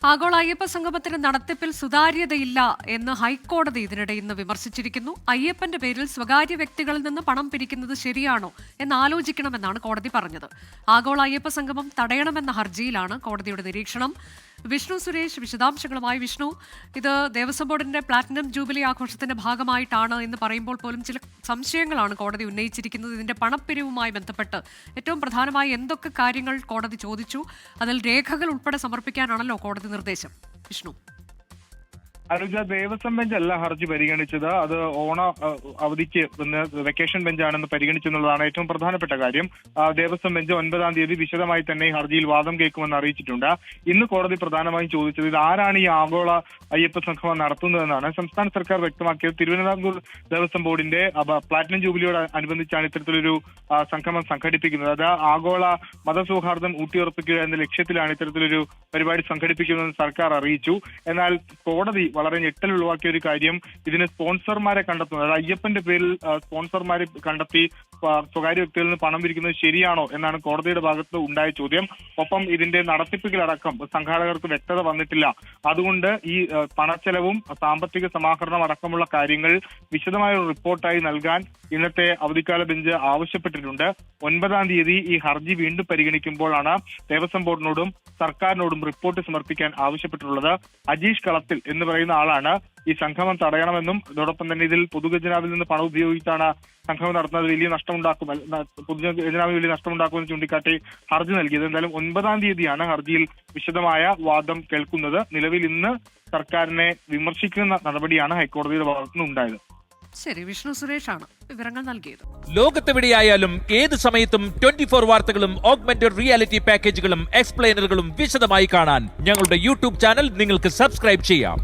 ആഗോള അയ്യപ്പ സംഗമത്തിന്റെ നടത്തിപ്പിൽ സുതാര്യതയില്ല എന്ന് ഹൈക്കോടതി ഇതിനിടെ ഇന്ന് വിമർശിച്ചിരിക്കുന്നു. അയ്യപ്പന്റെ പേരിൽ സ്വകാര്യ വ്യക്തികളിൽ നിന്ന് പണം പിരിക്കുന്നത് ശരിയാണോ എന്ന് ആലോചിക്കണമെന്നാണ് കോടതി പറഞ്ഞത്. ആഗോള അയ്യപ്പ സംഗമം തടയണമെന്ന ഹർജിയിലാണ് കോടതിയുടെ നിരീക്ഷണം. വിഷ്ണു സുരേഷ് വിശദാംശങ്ങളുമായി. വിഷ്ണു, ഇത് ദേവസ്വം ബോർഡിന്റെ പ്ലാറ്റിനം ജൂബിലി ആഘോഷത്തിന്റെ ഭാഗമായിട്ടാണ് എന്ന് പറയുമ്പോൾ പോലും ചില സംശയങ്ങളാണ് കോടതി ഉന്നയിച്ചിരിക്കുന്നത്. ഇതിന്റെ പണപ്പിരിവുമായി ബന്ധപ്പെട്ട് ഏറ്റവും പ്രധാനമായി എന്തൊക്കെ കാര്യങ്ങൾ കോടതി ചോദിച്ചു? അതിൽ രേഖകൾ ഉൾപ്പെടെ സമർപ്പിക്കാനാണല്ലോ കോടതി നിർദ്ദേശം. വിഷ്ണു. അനുജ, ദേവസ്വം ബെഞ്ചല്ല ഹർജി പരിഗണിച്ചത്. അത് ഓണ അവധിക്ക് വെക്കേഷൻ ബെഞ്ചാണെന്ന് പരിഗണിച്ചെന്നുള്ളതാണ് ഏറ്റവും പ്രധാനപ്പെട്ട കാര്യം. ദേവസ്വം ബെഞ്ച് 9-ാം തീയതി വിശദമായി തന്നെ ഹർജിയിൽ വാദം കേൾക്കുമെന്ന് അറിയിച്ചിട്ടുണ്ട്. ഇന്ന് കോടതി പ്രധാനമായും ചോദിച്ചത് ഇത് ആരാണ് ഈ ആഗോള അയ്യപ്പ സംഗമം നടത്തുന്നതെന്നാണ്. സംസ്ഥാന സർക്കാർ വ്യക്തമാക്കിയത് തിരുവനന്തപുരം ദേവസ്വം ബോർഡിന്റെ പ്ലാറ്റിനം ജൂബിലിയോട് അനുബന്ധിച്ചാണ് ഇത്തരത്തിലൊരു സംഗമം സംഘടിപ്പിക്കുന്നത്. അത് ആഗോള മതസൗഹാർദ്ദം ഊട്ടിയുറപ്പിക്കുക എന്ന ലക്ഷ്യത്തിലാണ് ഇത്തരത്തിലൊരു പരിപാടി സംഘടിപ്പിക്കുന്നതെന്ന് സർക്കാർ അറിയിച്ചു. എന്നാൽ കോടതി വളരെ ഞെട്ടൽ ഒഴിവാക്കിയ ഒരു കാര്യം, ഇതിന് സ്പോൺസർമാരെ കണ്ടെത്തുന്നത്, അതായത് അയ്യപ്പന്റെ പേരിൽ സ്പോൺസർമാരെ കണ്ടെത്തി സ്വകാര്യ വ്യക്തികളിൽ നിന്ന് പണം പിരിക്കുന്നത് ശരിയാണോ എന്നാണ് കോടതിയുടെ ഭാഗത്ത് ഉണ്ടായ ചോദ്യം. ഒപ്പം ഇതിന്റെ നടത്തിപ്പിലടക്കം സംഘാടകർക്ക് വ്യക്തത വന്നിട്ടില്ല. അതുകൊണ്ട് ഈ പണച്ചെലവും സാമ്പത്തിക സമാഹരണം അടക്കമുള്ള കാര്യങ്ങൾ വിശദമായ ഒരു റിപ്പോർട്ടായി നൽകാൻ ഇന്നത്തെ അവധിക്കാല ബെഞ്ച് ആവശ്യപ്പെട്ടിട്ടുണ്ട്. 9-ാം തീയതി ഈ ഹർജി വീണ്ടും പരിഗണിക്കുമ്പോഴാണ് ദേവസ്വം ബോർഡിനോടും സർക്കാരിനോടും റിപ്പോർട്ട് സമർപ്പിക്കാൻ ആവശ്യപ്പെട്ടിട്ടുള്ളത്. അജീഷ് കളത്തിൽ എന്ന് പറയുന്ന ആളാണ് ഈ സംഗമം തടയണമെന്നും അതോടൊപ്പം തന്നെ ഇതിൽ പൊതുഖജനാവിൽ നിന്ന് പണം ഉപയോഗിച്ചാണ് സംഗമം നടത്തുന്നത്, വലിയ നഷ്ടമുണ്ടാക്കും, പൊതുഖജനാവിന് വലിയ നഷ്ടമുണ്ടാക്കുമെന്ന് ചൂണ്ടിക്കാട്ടി ഹർജി നൽകിയത്. എന്തായാലും 9-ാം തീയതിയാണ് ഹർജിയിൽ വിശദമായ വാദം കേൾക്കുന്നത്. നിലവിൽ ഇന്ന് സർക്കാരിനെ വിമർശിക്കുന്ന നടപടിയാണ് ഹൈക്കോടതിയുടെ ഭാഗത്തുനിന്ന് ഉണ്ടായത്. ശരി, വിഷ്ണു സുരേഷാണ് വിവരങ്ങൾ നൽകിയത്. ലോകത്തെവിടെയായാലും ഏത് സമയത്തും 24 വാർത്തകളും ഓഗ്മെന്റഡ് റിയാലിറ്റി പാക്കേജുകളും എക്സ്പ്ലെയിനറുകളും വിശദമായി കാണാൻ ഞങ്ങളുടെ യൂട്യൂബ് ചാനൽ നിങ്ങൾക്ക് സബ്സ്ക്രൈബ് ചെയ്യാം.